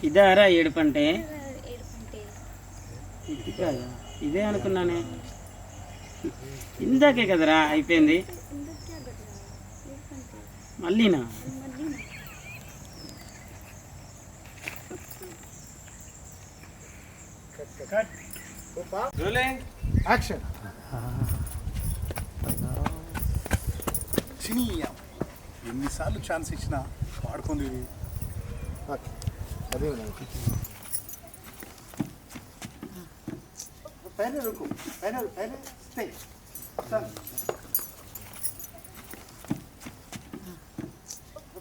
ఇదారా ఏడుపంటే? ఇది కాదా? ఇదే అనుకున్నానే. ఇందాకే కదరా అయిపోయింది. మళ్ళీనా? యాక్షన్. ఎన్నిసార్లు ఛాన్స్ ఇచ్చినా వాడుకుంది. पहले रुको, पहले स्टे. चल.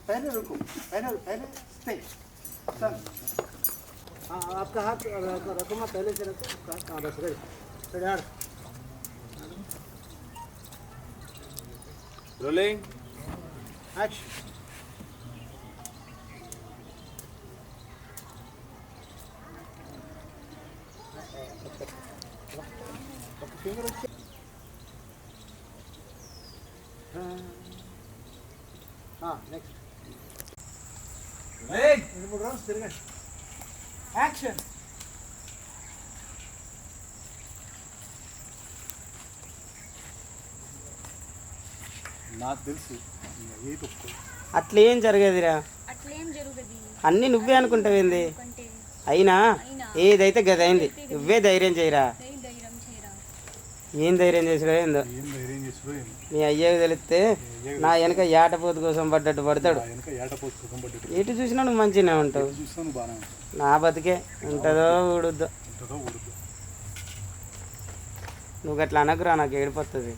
पहले रुको, पहले स्टे. चल. हाँ आपका हाथ रखो मैं पहले से रखो. हाँ बस रेडी. रेडी यार. रोलिंग. एक्शन. हाँ नेक्स्ट. एक्शन. నాకు తెలుసు అట్లేం జరగదురా. అన్నీ నువ్వే అనుకుంటావేంది? అయినా ఏదైతే గదైంది. నువ్వే ధైర్యం చేయరా. ఏం ధైర్యం చేసుడో ఏందో. నీ అయ్యకు తెలిస్తే నా వెనక ఏటపోతు కోసం పడ్డట్టు పడతాడు. ఎటు చూసినా నువ్వు మంచిగానే ఉంటావు. నా బతికే ఉంటుందో ఊడుద్దో. నువ్వు గట్లా అనకురా, నాకు ఏడిపోతుంది.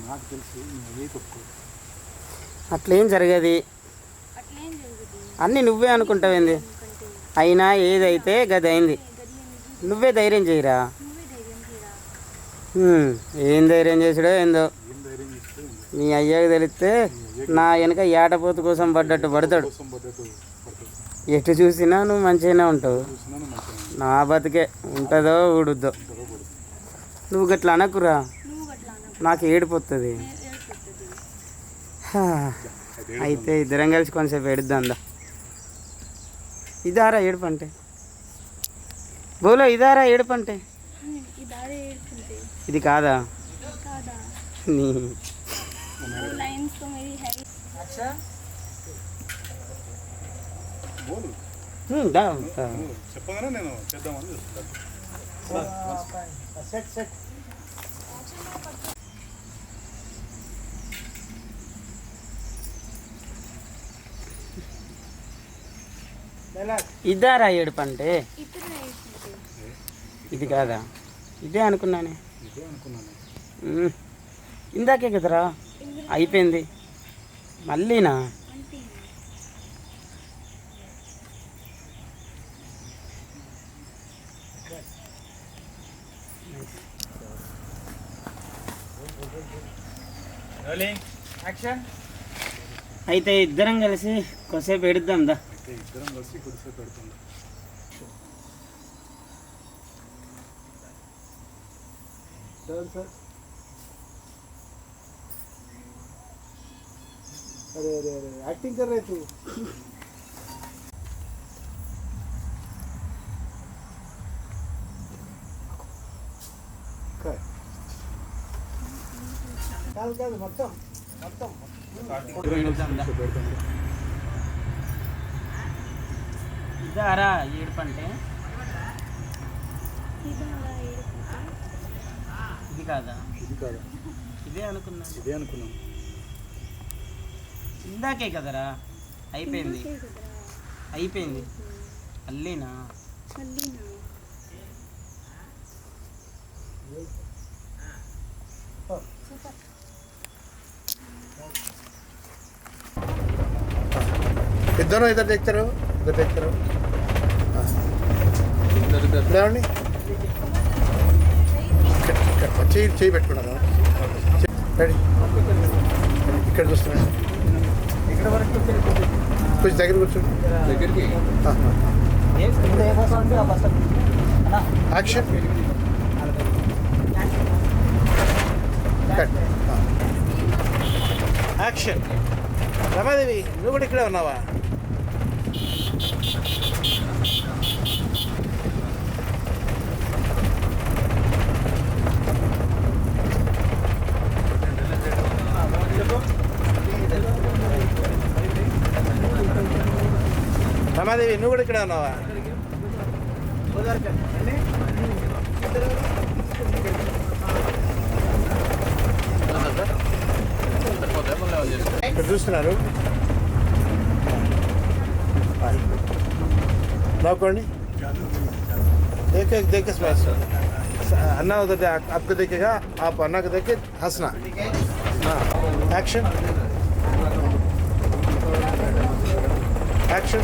నాకు తెలుసు అట్లేం జరగదు. అన్నీ నువ్వే అనుకుంటావేంది? అయినా ఏదైతే గదైంది. నువ్వే ధైర్యం చేయరా. ఏం ధైర్యం చేసుడో ఏందో. నీ అయ్యకు తెలిస్తే నా వెనక ఏటపోతు కోసం పడ్డట్టు పడతాడు. ఎటు చూసినా నువ్వు మంచిగానే ఉంటావు. నా బతికే ఉంటుందో ఊడుద్దో. నువ్వు గట్లా అనకురా, నాకు ఏడిపోతుంది. అయితే ఇద్దరం కలిసి కొంచెంసేపు ఏడుద్దాందా. ఇదారా ఏడుపంటే? బోలో ఇదారా ఏడుపంటే? ఇది కాదా? నీ చెప్పగానే నేను చేద్దామని సెట్ సెట్. ఇదారా ఏడుపంటే? ఇది కాదా? ఇదే అనుకున్నానే. ఇందాకే కదరా అయిపోయింది. మళ్ళీనా? అయితే ఇద్దరం కలిసి కొద్దిసేపు ఎడుద్దాం దా. ఇద్దరం కలిసి కొద్దిసేపు పెడుతుంది. अरे अरे अरे एक्टिंग कर रहे तू. కాదు కాదు మొత్తం మొత్తం ఇదారా ఏడుపంటే? ఇది కాదా? ఇదే అనుకున్నాను. ఇందాకే కదరా అయిపోయింది. మళ్ళీనా? ఇద్దరు ఇద్దరు తెచ్చారు. చేయి పెట్టుకున్నాను. రెడీ. ఇక్కడ చూస్తున్నాను. ఇక్కడ వరకు కొంచెం దగ్గర కూర్చోండి. దగ్గరికి యాక్షన్ యాక్షన్. రమాదేవి నువ్వు కూడా ఇక్కడే ఉన్నావా? రమాదేవి నువ్వు కూడా ఇక్కడే ఉన్నావా? ఇక్కడ చూస్తున్నారు, नौकोंडी देखे देखे स्मैश अन्ना उधर आपको देखेगा, आप अन्ना को देखे हंसना. हाँ एक्शन एक्शन.